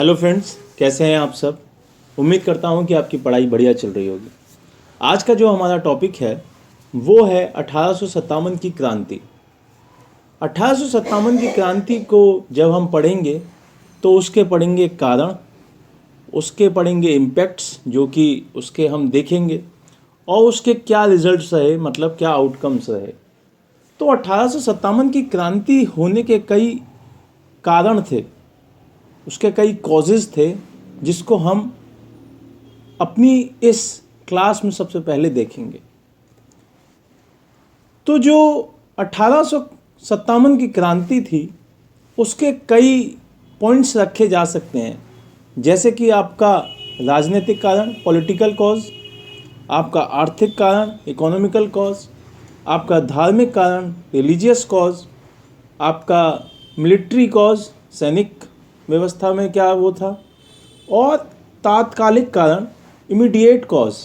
Hello friends, कैसे हैं आप सब। उम्मीद करता हूं कि आपकी पढ़ाई बढ़िया चल रही होगी। आज का जो हमारा टॉपिक है वो है 1857 की क्रांति। 1857 की क्रांति को जब हम पढ़ेंगे तो उसके पढ़ेंगे कारण, उसके पढ़ेंगे इम्पैक्ट्स जो कि उसके हम देखेंगे और उसके क्या रिजल्ट्स रहे, मतलब क्या आउटकम्स रहे। तो 1857 की क्रांति होने के कई कारण थे, उसके कई कॉजेज़ थे जिसको हम अपनी इस क्लास में सबसे पहले देखेंगे। तो जो 1857 की क्रांति थी उसके कई पॉइंट्स रखे जा सकते हैं, जैसे कि आपका राजनीतिक कारण पॉलिटिकल कॉज, आपका आर्थिक कारण इकोनॉमिकल कॉज, आपका धार्मिक कारण रिलीजियस कॉज, आपका मिलिट्री कॉज सैनिक व्यवस्था में क्या वो था, और तात्कालिक कारण इमीडिएट कॉज।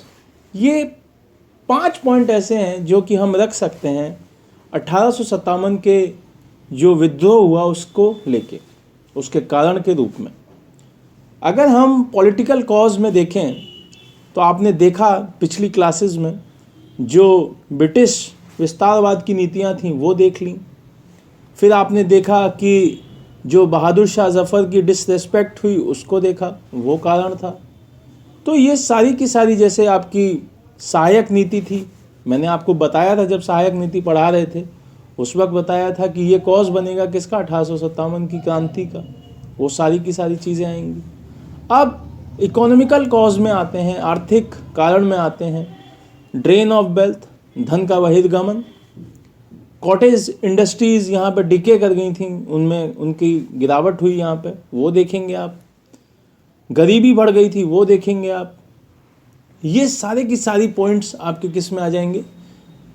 ये 5 पॉइंट ऐसे हैं जो कि हम रख सकते हैं 1857 के जो विद्रोह हुआ उसको लेके, उसके कारण के रूप में। अगर हम पॉलिटिकल कॉज में देखें तो आपने देखा पिछली क्लासेस में जो ब्रिटिश विस्तारवाद की नीतियां थीं वो देख लीं। फिर आपने देखा कि जो बहादुर शाह जफ़र की डिसरेस्पेक्ट हुई उसको देखा, वो कारण था। तो ये सारी की सारी, जैसे आपकी सहायक नीति थी, मैंने आपको बताया था जब सहायक नीति पढ़ा रहे थे उस वक्त बताया था कि ये कॉज बनेगा किसका, 1857 की क्रांति का। वो सारी की सारी चीज़ें आएंगी। अब इकोनॉमिकल कॉज में आते हैं, आर्थिक कारण में आते हैं। ड्रेन ऑफ वेल्थ, धन का बहिर्गमन। कॉटेज इंडस्ट्रीज़ यहाँ पर डिके कर गई थी, उनमें उनकी गिरावट हुई यहाँ पे, वो देखेंगे आप। गरीबी बढ़ गई थी, वो देखेंगे आप। ये सारे की सारी पॉइंट्स आपके किस में आ जाएंगे,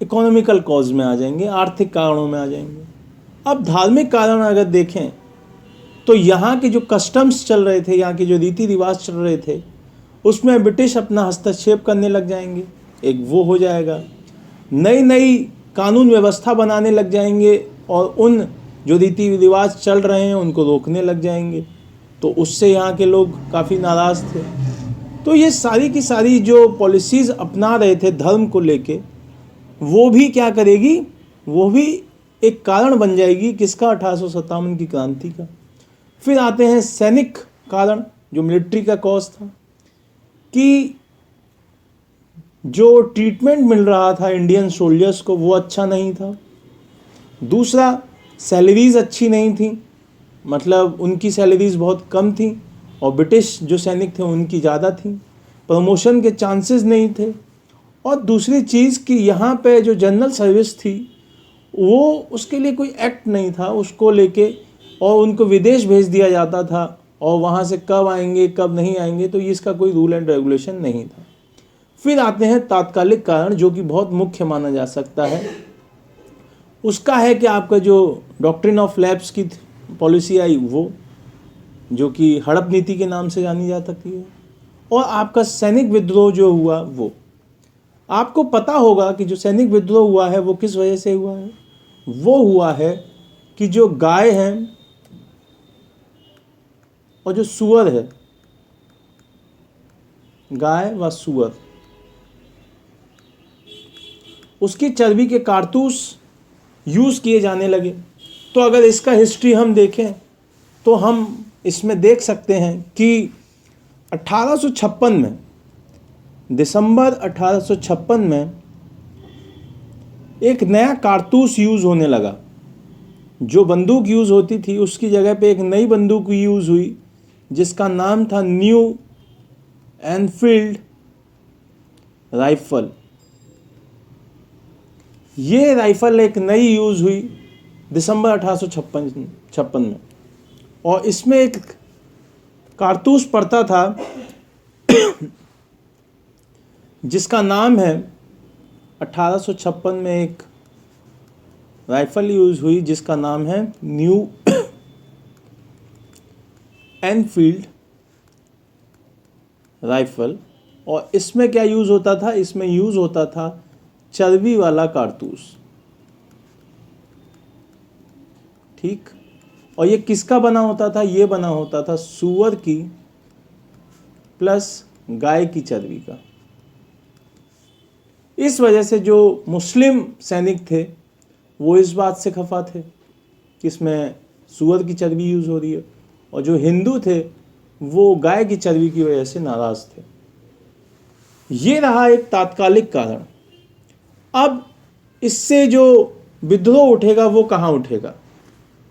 इकोनॉमिकल कॉज में आ जाएंगे, आर्थिक कारणों में आ जाएंगे। अब धार्मिक कारण अगर देखें तो यहाँ के जो कस्टम्स चल रहे थे, यहाँ के जो रीति रिवाज चल रहे थे, उसमें ब्रिटिश अपना हस्तक्षेप करने लग जाएंगे, एक वो हो जाएगा। नई नई कानून व्यवस्था बनाने लग जाएंगे और उन जो रीति रिवाज चल रहे हैं उनको रोकने लग जाएंगे। तो उससे यहाँ के लोग काफ़ी नाराज़ थे। तो ये सारी की सारी जो पॉलिसीज़ अपना रहे थे धर्म को लेके, वो भी क्या करेगी, वो भी एक कारण बन जाएगी किसका, 1857 की क्रांति का। फिर आते हैं सैनिक कारण, जो मिलिट्री का कॉज था, कि जो ट्रीटमेंट मिल रहा था इंडियन सोल्जर्स को वो अच्छा नहीं था। दूसरा, सैलरीज़ अच्छी नहीं थी, मतलब उनकी सैलरीज़ बहुत कम थी और ब्रिटिश जो सैनिक थे उनकी ज़्यादा थी। प्रमोशन के चांसेस नहीं थे। और दूसरी चीज़ कि यहाँ पे जो जनरल सर्विस थी वो, उसके लिए कोई एक्ट नहीं था उसको लेके, और उनको विदेश भेज दिया जाता था और वहाँ से कब आएंगे कब नहीं आएंगे, तो इसका कोई रूल एंड रेगुलेशन नहीं था। फिर आते हैं तात्कालिक कारण, जो कि बहुत मुख्य माना जा सकता है। उसका है कि आपका जो डॉक्ट्रिन ऑफ लैप्स की पॉलिसी आई, वो जो कि हड़प नीति के नाम से जानी जा सकती है, और आपका सैनिक विद्रोह जो हुआ वो। आपको पता होगा कि जो सैनिक विद्रोह हुआ है वो किस वजह से हुआ है। वो हुआ है कि जो गाय है और जो सुअर है, गाय व सुअर, उसकी चर्बी के कारतूस यूज़ किए जाने लगे। तो अगर इसका हिस्ट्री हम देखें तो हम इसमें देख सकते हैं कि 1856 में, दिसंबर 1856 में एक नया कारतूस यूज़ होने लगा। जो बंदूक यूज़ होती थी उसकी जगह पे एक नई बंदूक यूज़ हुई जिसका नाम था न्यू एनफील्ड राइफल। ये राइफल एक नई यूज़ हुई दिसंबर 1856 में, और इसमें एक कारतूस पड़ता था जिसका नाम है, 1856 में एक राइफल यूज़ हुई जिसका नाम है न्यू एनफील्ड राइफल। और इसमें क्या यूज़ होता था, इसमें यूज़ होता था चर्बी वाला कारतूस। ठीक, और ये किसका बना होता था? ये बना होता था सूअर की प्लस गाय की चर्बी का। इस वजह से जो मुस्लिम सैनिक थे वो इस बात से खफा थे कि इसमें सूअर की चर्बी यूज़ हो रही है, और जो हिंदू थे वो गाय की चर्बी की वजह से नाराज़ थे। ये रहा एक तात्कालिक कारण। अब इससे जो विद्रोह उठेगा वो कहाँ उठेगा?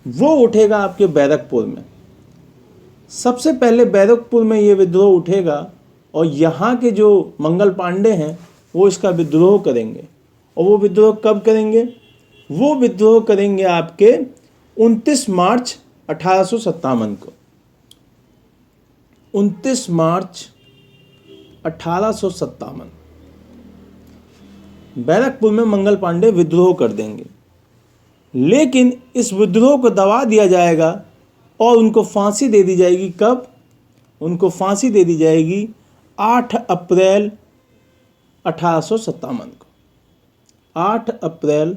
वो उठेगा आपके बैरकपुर में। सबसे पहले बैरकपुर में ये विद्रोह उठेगा, और यहाँ के जो मंगल पांडे हैं वो इसका विद्रोह करेंगे। और वो विद्रोह कब करेंगे? वो विद्रोह करेंगे आपके 29 मार्च 1857 को। 29 मार्च 1857 बैरकपुर में मंगल पांडे विद्रोह कर देंगे। लेकिन इस विद्रोह को दबा दिया जाएगा और उनको फांसी दे दी जाएगी। कब? उनको फांसी दे दी जाएगी 8 अप्रैल 1857 को। 8 अप्रैल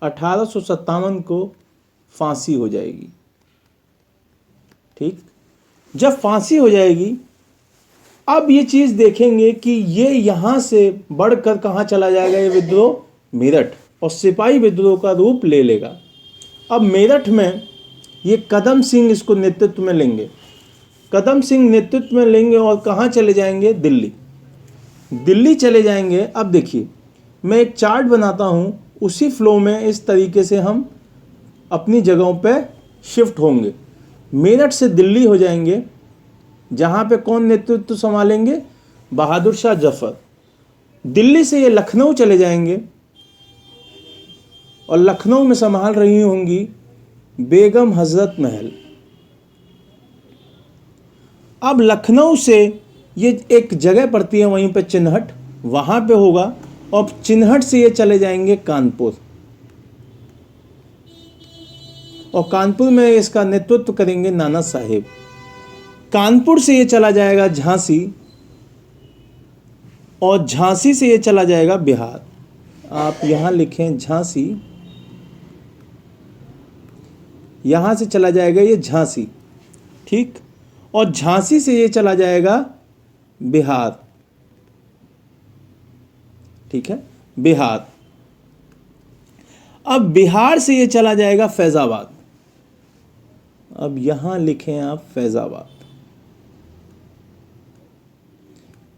1857 को फांसी हो जाएगी। ठीक, जब फांसी हो जाएगी, अब ये चीज़ देखेंगे कि ये यहाँ से बढ़कर कहाँ चला जाएगा ये विद्रोह? मेरठ, और सिपाही विद्रोह का रूप ले लेगा। अब मेरठ में ये कदम सिंह इसको नेतृत्व में लेंगे। कदम सिंह नेतृत्व में लेंगे और कहाँ चले जाएंगे? दिल्ली। दिल्ली चले जाएंगे। अब देखिए, मैं एक चार्ट बनाता हूँ, उसी फ्लो में इस तरीके से हम अपनी जगहों पे शिफ्ट होंगे। मेरठ से दिल्ली हो जाएंगे, जहाँ पे कौन नेतृत्व संभालेंगे? बहादुर शाह जफर। दिल्ली से ये लखनऊ चले जाएंगे, और लखनऊ में संभाल रही होंगी बेगम हजरत महल। अब लखनऊ से ये एक जगह पड़ती है वहीं पे चिन्हट, वहाँ पे होगा, और चिन्हट से ये चले जाएंगे कानपुर, और कानपुर में इसका नेतृत्व करेंगे नाना साहेब। कानपुर से ये चला जाएगा झांसी, और झांसी से ये चला जाएगा बिहार। आप यहाँ लिखें झांसी, यहाँ से चला जाएगा ये झांसी। ठीक, और झांसी से ये चला जाएगा बिहार। ठीक है, बिहार। अब बिहार से ये चला जाएगा फैज़ाबाद। अब यहाँ लिखें आप फैज़ाबाद।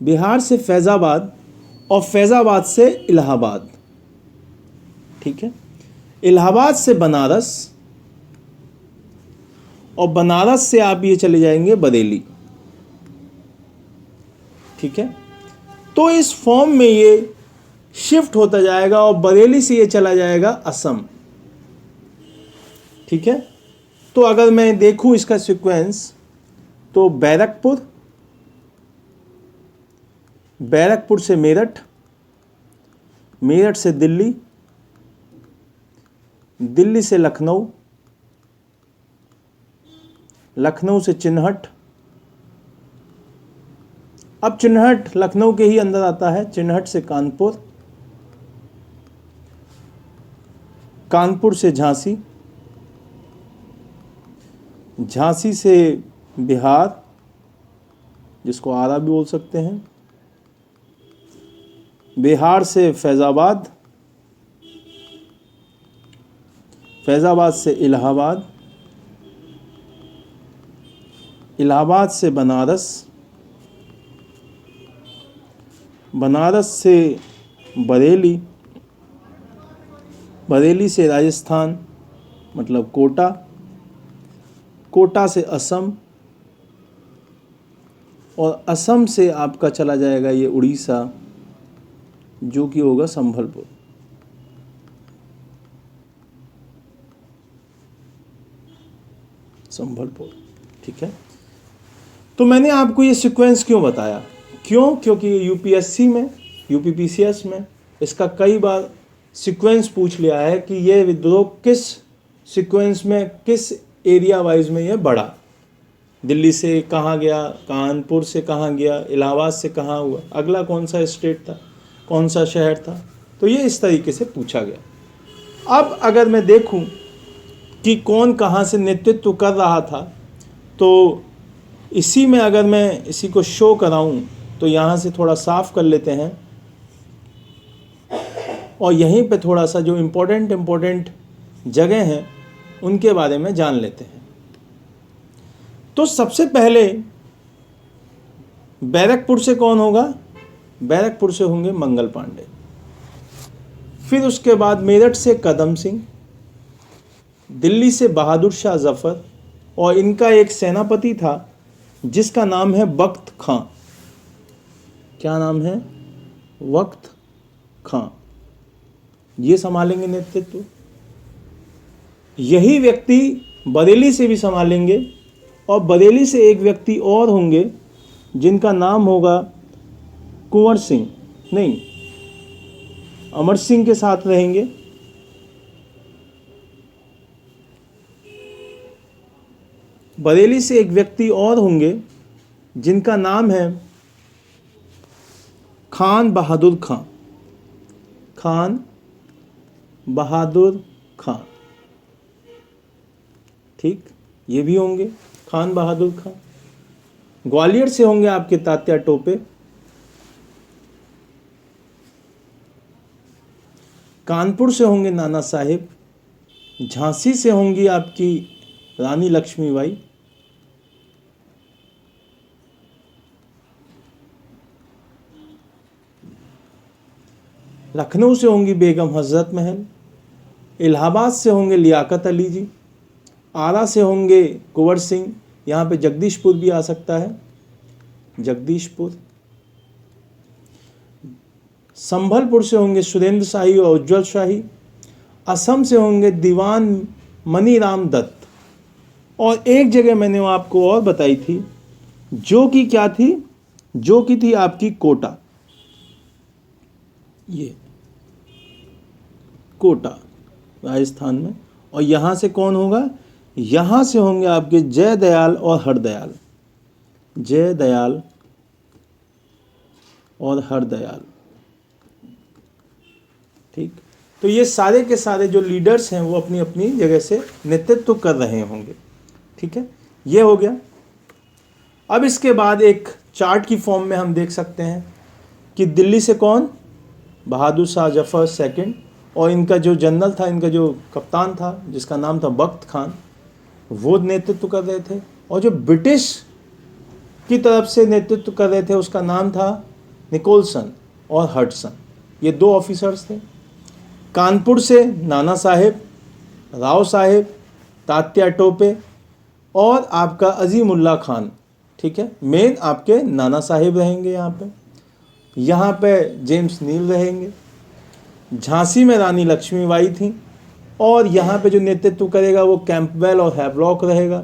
बिहार से फैज़ाबाद, और फैज़ाबाद से इलाहाबाद। ठीक है, इलाहाबाद से बनारस, और बनारस से आप ये चले जाएंगे बरेली। ठीक है, तो इस फॉर्म में ये शिफ्ट होता जाएगा, और बरेली से ये चला जाएगा असम। ठीक है, तो अगर मैं देखूं इसका सीक्वेंस, तो बैरकपुर, बैरकपुर से मेरठ, मेरठ से दिल्ली, दिल्ली से लखनऊ, लखनऊ से चिन्हट। अब चिन्हट लखनऊ के ही अंदर आता है। चिन्हट से कानपुर, कानपुर से झांसी, झांसी से बिहार, जिसको आरा भी बोल सकते हैं, बिहार से फैज़ाबाद, फैज़ाबाद से इलाहाबाद, इलाहाबाद से बनारस, बनारस से बरेली, बरेली से राजस्थान मतलब कोटा, कोटा से असम, और असम से आपका चला जाएगा ये उड़ीसा, जो कि होगा संभलपुर। संभलपुर। ठीक है, तो मैंने आपको ये सीक्वेंस क्यों बताया? क्यों? क्योंकि यूपीएससी में, यूपीपीसीएस में इसका कई बार सीक्वेंस पूछ लिया है कि ये विद्रोह किस सीक्वेंस में, किस एरिया वाइज में ये बढ़ा। दिल्ली से कहाँ गया, कानपुर से कहाँ गया, इलाहाबाद से कहाँ हुआ, अगला कौन सा स्टेट था, कौन सा शहर था। तो ये इस तरीके से पूछा गया। अब अगर मैं देखूं कि कौन कहाँ से नेतृत्व कर रहा था। तो इसी में अगर मैं इसी को शो कराऊं तो यहाँ से थोड़ा साफ कर लेते हैं और यहीं पे थोड़ा सा जो इम्पोर्टेंट जगह हैं उनके बारे में जान लेते हैं। तो सबसे पहले बैरकपुर से कौन होगा? बैरकपुर से होंगे मंगल पांडे। फिर उसके बाद मेरठ से कदम सिंह, दिल्ली से बहादुर शाह जफ़र, और इनका एक सेनापति था जिसका नाम है बख्त खां। क्या नाम है? बख्त खां। ये संभालेंगे नेतृत्व। यही व्यक्ति बरेली से भी संभालेंगे और बरेली से एक व्यक्ति और होंगे जिनका नाम होगा कुंवर सिंह, नहीं, अमर सिंह के साथ रहेंगे। बरेली से एक व्यक्ति और होंगे जिनका नाम है खान बहादुर खां। खान बहादुर खां, ठीक, ये भी होंगे खान बहादुर खां। ग्वालियर से होंगे आपके तात्या टोपे। कानपुर से होंगे नाना साहेब। झांसी से होंगी आपकी रानी लक्ष्मीबाई। लखनऊ से होंगी बेगम हजरत महल। इलाहाबाद से होंगे लियाकत अली जी। आरा से होंगे कुंवर सिंह। यहाँ पे जगदीशपुर भी आ सकता है, जगदीशपुर। संभलपुर से होंगे सुरेंद्र शाही और उज्जवल शाही। असम से होंगे दीवान मनीराम दत्त। और एक जगह मैंने वो आपको और बताई थी जो कि क्या थी, जो कि थी आपकी कोटा। ये कोटा राजस्थान में। और यहाँ से कौन होगा? यहाँ से होंगे आपके जयदयाल और हरदयाल। जयदयाल और हरदयाल, ठीक। तो ये सारे के सारे जो लीडर्स हैं वो अपनी अपनी जगह से नेतृत्व कर रहे होंगे, ठीक है। ये हो गया। अब इसके बाद एक चार्ट की फॉर्म में हम देख सकते हैं कि दिल्ली से कौन? बहादुर शाह जफ़र सेकंड, और इनका जो जनरल था, इनका जो कप्तान था जिसका नाम था बख्त खान, वो नेतृत्व कर रहे थे। और जो ब्रिटिश की तरफ से नेतृत्व कर रहे थे उसका नाम था निकोलसन और हडसन। ये दो ऑफिसर्स थे। कानपुर से नाना साहेब, राव साहेब, तात्या टोपे और आपका अजीमुल्ला खान, ठीक है। मेन आपके नाना साहेब रहेंगे यहाँ पे जेम्स नील रहेंगे। झांसी में रानी लक्ष्मीबाई थी और यहाँ पे जो नेतृत्व करेगा वो कैंपबेल और हैवलॉक रहेगा।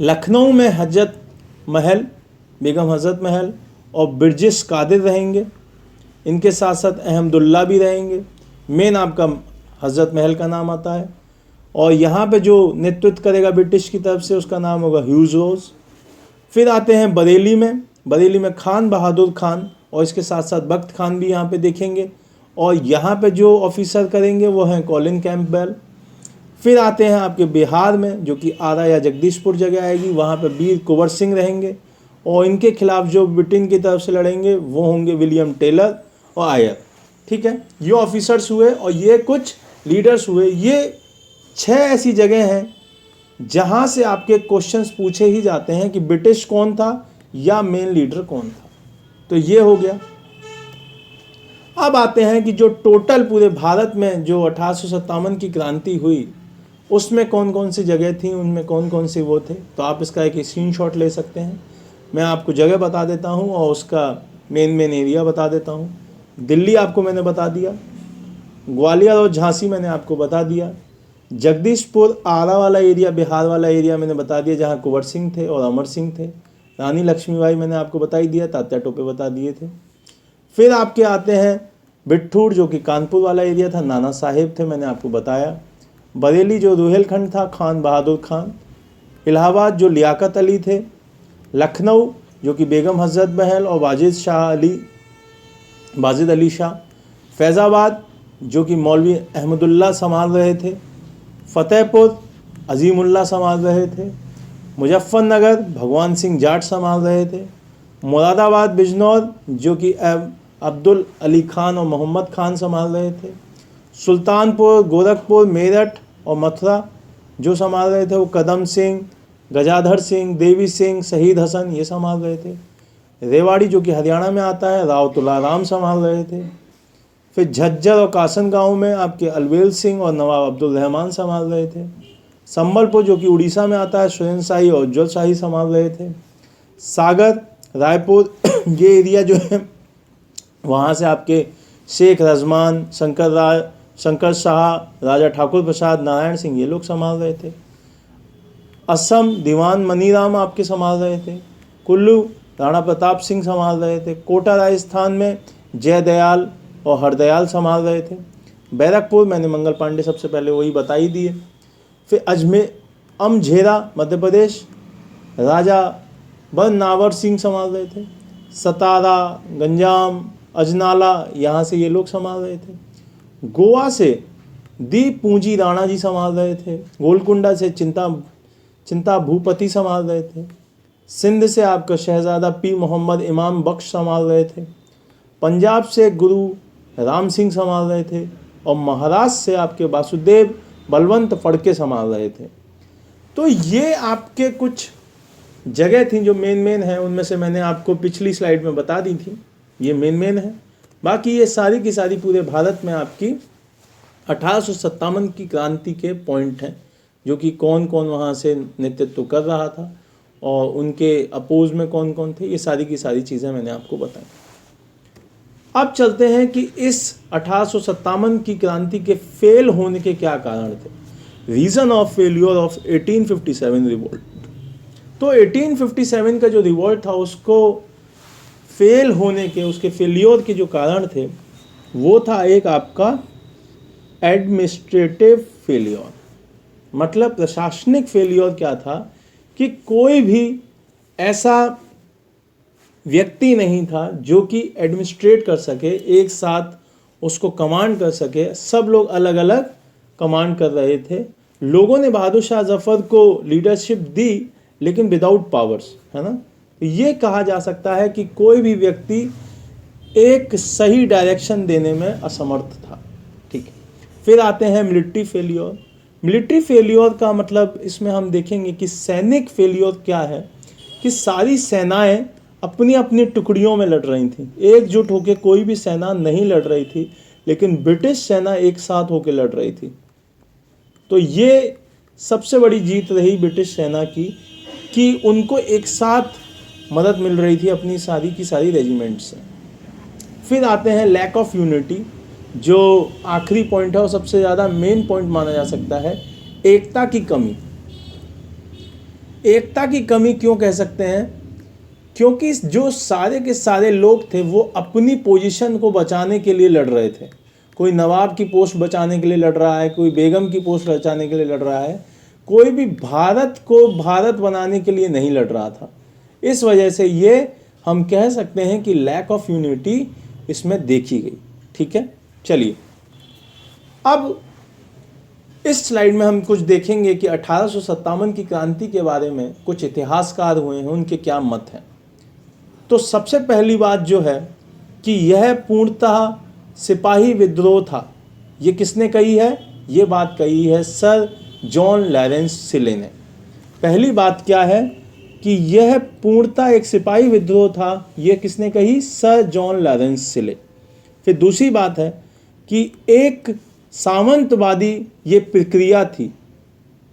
लखनऊ में हजरत महल, बेगम हजरत महल और बिरजिस कादिर रहेंगे। इनके साथ साथ अहमदुल्ला भी रहेंगे। मेन आपका हजरत महल का नाम आता है। और यहाँ पे जो नेतृत्व करेगा ब्रिटिश की तरफ से उसका नाम होगा ह्यूज रोज। फिर आते हैं बरेली में। बरेली में खान बहादुर खान और इसके साथ साथ बख्त खान भी यहाँ पे देखेंगे। और यहाँ पे जो ऑफिसर करेंगे वो हैं कॉलिन कैंपबेल। फिर आते हैं आपके बिहार में, जो कि आरा या जगदीशपुर जगह आएगी, वहाँ पे वीर कुंवर सिंह रहेंगे। और इनके खिलाफ जो ब्रिटेन की तरफ से लड़ेंगे वो होंगे विलियम टेलर और आयर, ठीक है। ये ऑफिसर्स हुए और ये कुछ लीडर्स हुए। ये 6 ऐसी जगह हैं जहाँ से आपके क्वेश्चंस पूछे ही जाते हैं कि ब्रिटिश कौन था या मेन लीडर कौन था। तो ये हो गया। अब आते हैं कि जो टोटल पूरे भारत में जो 1857 की क्रांति हुई उसमें कौन कौन सी जगह थी, उनमें कौन कौन से वो थे। तो आप इसका एक स्क्रीनशॉट ले सकते हैं। मैं आपको जगह बता देता हूँ और उसका मेन एरिया बता देता हूँ। दिल्ली आपको मैंने बता दिया, ग्वालियर और झांसी मैंने आपको बता दिया, जगदीशपुर आरा वाला एरिया, बिहार वाला एरिया मैंने बता दिया जहाँ कुंवर सिंह थे और अमर सिंह थे। रानी लक्ष्मीबाई मैंने आपको बता ही दिया, तात्या टोपे बता दिए थे। फिर आपके आते हैं बिट्ठूर, जो कि कानपुर वाला एरिया था, नाना साहेब थे, मैंने आपको बताया। बरेली जो रुहेलखंड था, खान बहादुर खान। इलाहाबाद जो लियाकत अली थे। लखनऊ जो कि बेगम हजरत महल और वाजिद अली शाह। फैज़ाबाद जो कि मौलवी अहमदुल्ला संभाल रहे थे। फतेहपुर अजीमुल्ला संभाल रहे थे। मुजफ्फरनगर भगवान सिंह जाट संभाल रहे थे। मुरादाबाद बिजनौर जो कि अब्दुल अली खान और मोहम्मद खान संभाल रहे थे। सुल्तानपुर, गोरखपुर, मेरठ और मथुरा जो संभाल रहे थे वो कदम सिंह, गजाधर सिंह, देवी सिंह, शहीद हसन ये संभाल रहे थे। रेवाड़ी जो कि हरियाणा में आता है, राव तुलाराम संभाल रहे थे। फिर झज्जर और कासन गांव में आपके अलवेल सिंह और नवाब अब्दुल रहमान संभाल रहे थे। संबलपुर जो कि उड़ीसा में आता है, सुरेंद्र शाही और उज्जवल शाही संभाल रहे थे। सागर, रायपुर ये एरिया जो है वहाँ से आपके शेख रजमान, शंकर शाह, राजा ठाकुर प्रसाद, नारायण सिंह ये लोग संभाल रहे थे। असम दीवान मनीराम आपके संभाल रहे थे। कुल्लू राणा प्रताप सिंह संभाल रहे थे। कोटा राजस्थान में जयदयाल और हरदयाल संभाल रहे थे। बैरकपुर मैंने मंगल पांडे सबसे पहले वही बता ही दिए। फिर अजमेर अमझेरा मध्य प्रदेश राजा बरनावर सिंह संभाल रहे थे। सतारा, गंजाम, अजनाला यहाँ से ये लोग संभाल रहे थे। गोवा से दीप पूंजी राणा जी संभाल रहे थे। गोलकुंडा से चिंता भूपति संभाल रहे थे। सिंध से आपका शहजादा पी मोहम्मद इमाम बख्श संभाल रहे थे। पंजाब से गुरु राम सिंह संभाल रहे थे। और महाराष्ट्र से आपके वासुदेव बलवंत फड़के संभाल रहे थे। तो ये आपके कुछ जगह थी जो मेन है, उनमें से मैंने आपको पिछली स्लाइड में बता दी थी, ये मेन है। बाकी ये सारी की सारी पूरे भारत में आपकी 1857 की क्रांति के पॉइंट हैं, जो कि कौन कौन वहाँ से नेतृत्व कर रहा था और उनके अपोज में कौन कौन थे, ये सारी की सारी चीज़ें मैंने आपको बताई। अब चलते हैं कि इस 1857 की क्रांति के फेल होने के क्या कारण थे। Reason of failure of 1857 revolt. तो 1857 का जो रिवोल्ट था उसको फेल होने के, उसके फेल्योर के जो कारण थे वो था एक आपका एडमिनिस्ट्रेटिव फेल्योर। मतलब प्रशासनिक फेल्योर क्या था कि कोई भी ऐसा व्यक्ति नहीं था जो कि एडमिनिस्ट्रेट कर सके, एक साथ उसको कमांड कर सके। सब लोग अलग अलग कमांड कर रहे थे। लोगों ने बहादुर शाह जफर को लीडरशिप दी लेकिन विदाउट पावर्स, है ना। तो ये कहा जा सकता है कि कोई भी व्यक्ति एक सही डायरेक्शन देने में असमर्थ था। ठीक है। फिर आते हैं मिलिट्री फेल्योर। मिलिट्री फेल्योर का मतलब इसमें हम देखेंगे कि सैनिक फेल्योर क्या है, कि सारी सेनाएं अपनी अपनी टुकड़ियों में लड़ रही थी, एकजुट होकर कोई भी सेना नहीं लड़ रही थी, लेकिन ब्रिटिश सेना एक साथ होकर लड़ रही थी। तो ये सबसे बड़ी जीत रही ब्रिटिश सेना की कि उनको एक साथ मदद मिल रही थी अपनी सारी की सारी रेजिमेंट से। फिर आते हैं लैक ऑफ यूनिटी, जो आखिरी पॉइंट है और सबसे ज़्यादा मेन पॉइंट माना जा सकता है, एकता की कमी। एकता की कमी क्यों कह सकते हैं? क्योंकि जो सारे के सारे लोग थे वो अपनी पोजीशन को बचाने के लिए लड़ रहे थे। कोई नवाब की पोस्ट बचाने के लिए लड़ रहा है, कोई बेगम की पोस्ट बचाने के लिए लड़ रहा है, कोई भी भारत को भारत बनाने के लिए नहीं लड़ रहा था। इस वजह से ये हम कह सकते हैं कि लैक ऑफ यूनिटी इसमें देखी गई। ठीक है, चलिए अब इस स्लाइड में हम कुछ देखेंगे कि 1857 की क्रांति के बारे में कुछ इतिहासकार हुए हैं, उनके क्या मत हैं। तो सबसे पहली बात जो है कि यह पूर्णतः सिपाही विद्रोह था। ये किसने कही है? ये बात कही है सर जॉन लॉरेंस सिले ने। पहली बात क्या है कि यह पूर्णतः एक सिपाही विद्रोह था, ये किसने कही? सर जॉन लॉरेंस सिले। फिर दूसरी बात है कि एक सामंतवादी ये प्रक्रिया थी,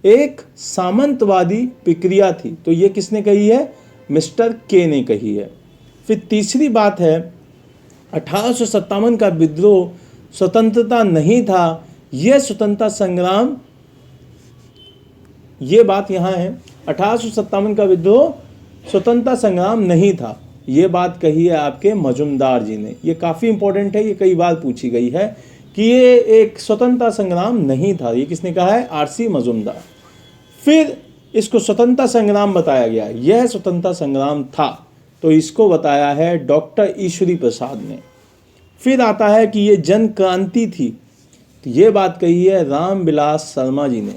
एक सामंतवादी प्रक्रिया थी, तो ये किसने कही है? मिस्टर के ने कही है। फिर तीसरी बात है 1857 का विद्रोह स्वतंत्रता नहीं था, यह स्वतंत्रता संग्राम, ये बात यहाँ है 1857 का विद्रोह स्वतंत्रता संग्राम नहीं था, ये बात कही है आपके मजुमदार जी ने। ये काफ़ी इंपॉर्टेंट है, ये कई बार पूछी गई है कि ये एक स्वतंत्रता संग्राम नहीं था, ये किसने कहा है? आरसी मजुमदार। फिर इसको स्वतंत्रता संग्राम बताया गया, यह स्वतंत्रता संग्राम था, तो इसको बताया है डॉक्टर ईश्वरी प्रसाद ने। फिर आता है कि ये जन क्रांति थी, तो ये बात कही है राम विलास शर्मा जी ने।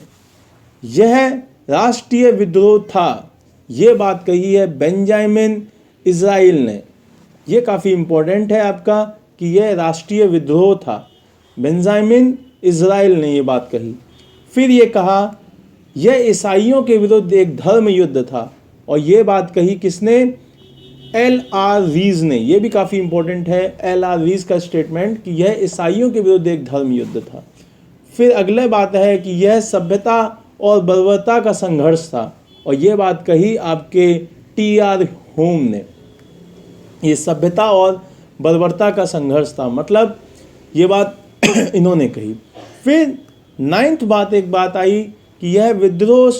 यह राष्ट्रीय विद्रोह था, ये बात कही है बेंजामिन इज़राइल ने। ये काफ़ी इम्पोर्टेंट है आपका कि यह राष्ट्रीय विद्रोह था, बेंजामिन इज़राइल ने ये बात कही। फिर ये कहा यह ईसाइयों के विरुद्ध एक धर्म युद्ध था, और ये बात कही किसने? एल.आर. रीज ने। ये भी काफ़ी इम्पोर्टेंट है एल.आर. रीज का स्टेटमेंट कि यह ईसाइयों के विरुद्ध एक धर्म युद्ध था। फिर अगले बात है कि यह सभ्यता और बर्बरता का संघर्ष था, और ये बात कही आपके टी.आर. होम ने। ये सभ्यता और बर्बरता का संघर्ष था, मतलब ये बात इन्होंने कही। फिर 9th बात एक बात आई कि यह विद्रोह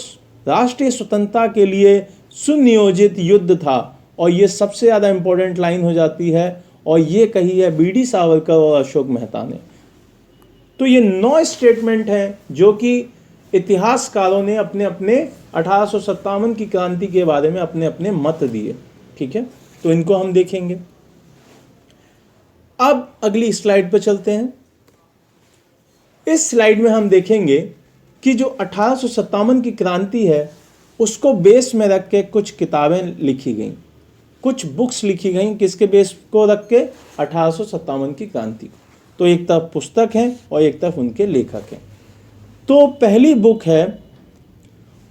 राष्ट्रीय स्वतंत्रता के लिए सुनियोजित युद्ध था, और ये सबसे ज़्यादा इम्पोर्टेंट लाइन हो जाती है, और ये कही है बी.डी. सावरकर और अशोक मेहता ने। तो ये 9 स्टेटमेंट हैं जो कि इतिहासकारों ने अपने अपने 1857 की क्रांति के बारे में अपने अपने मत दिए। ठीक है, तो इनको हम देखेंगे। अब अगली स्लाइड पर चलते हैं। इस स्लाइड में हम देखेंगे कि जो 1857 की क्रांति है उसको बेस में रख के कुछ किताबें लिखी गई, कुछ बुक्स लिखी गई। किसके बेस को रख के? 1857 की क्रांति को। तो एक तरफ पुस्तक है और एक तरफ उनके लेखक हैं। तो पहली बुक है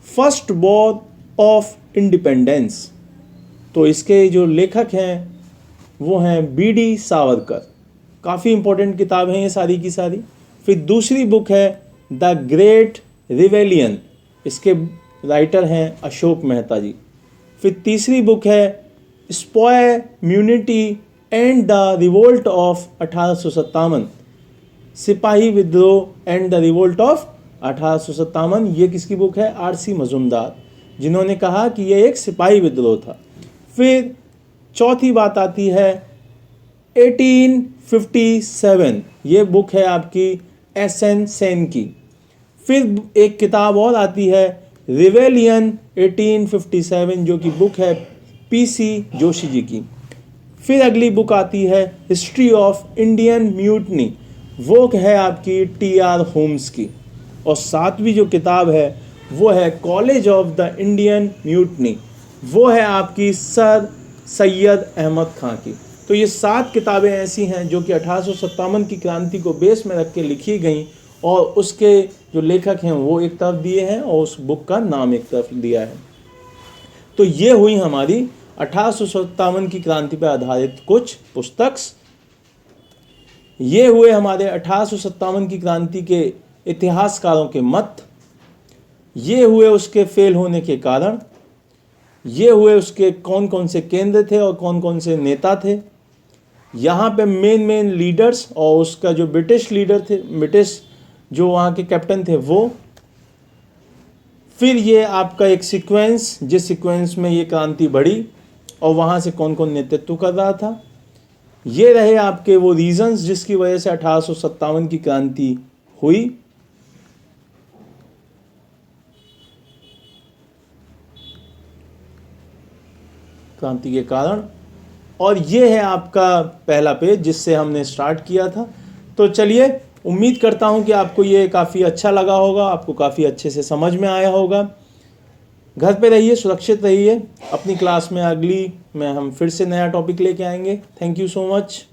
फर्स्ट वॉर ऑफ इंडिपेंडेंस। तो इसके जो लेखक हैं वो हैं बी.डी. सावरकर। काफ़ी इंपॉर्टेंट किताब है ये सारी की सारी। फिर दूसरी बुक है द ग्रेट रिवेलियन, इसके राइटर हैं अशोक मेहता जी। फिर तीसरी बुक है sepoy mutiny and the revolt of 1857, सिपाही विद्रोह एंड द रिवोल्ट ऑफ 1857। ये किसकी बुक है? आर.सी. मजुमदार, जिन्होंने कहा कि यह एक सिपाही विद्रोह था। फिर चौथी बात आती है 1857, ये बुक है आपकी एस.एन. सेन की। फिर एक किताब और आती है रिवेलियन 1857, जो कि बुक है पी.सी. जोशी जी की। फिर अगली बुक आती है हिस्ट्री ऑफ इंडियन म्यूटनी, वो है आपकी टी.आर. होम्स की। और सातवीं जो किताब है वो है college of the Indian mutiny, वो है आपकी सर सैयद अहमद खां की। तो ये 7 किताबें ऐसी हैं जो कि 1857 की क्रांति को बेस में रख के लिखी गई, और उसके जो लेखक हैं वो एक तरफ दिए हैं और उस बुक का नाम एक तरफ दिया है। तो ये हुई हमारी 1857 की क्रांति पर आधारित कुछ पुस्तक। ये हुए हमारे 1857 की क्रांति के इतिहासकारों के मत। ये हुए उसके फेल होने के कारण। ये हुए उसके कौन कौन से केंद्र थे और कौन कौन से नेता थे। यहाँ पे मेन लीडर्स और उसका जो ब्रिटिश लीडर थे, ब्रिटिश जो वहाँ के कैप्टन थे वो। फिर ये आपका एक सीक्वेंस, जिस सीक्वेंस में ये क्रांति बढ़ी और वहाँ से कौन कौन नेतृत्व कर रहा था। ये रहे आपके वो रीजंस जिसकी वजह से 1857 की क्रांति हुई। क्रांति के कारण। और ये है आपका पहला पेज जिससे हमने स्टार्ट किया था। तो चलिए, उम्मीद करता हूँ कि आपको ये काफ़ी अच्छा लगा होगा, आपको काफ़ी अच्छे से समझ में आया होगा। घर पे रहिए, सुरक्षित रहिए। अपनी क्लास में अगली में हम फिर से नया टॉपिक लेके आएंगे। Thank you so much.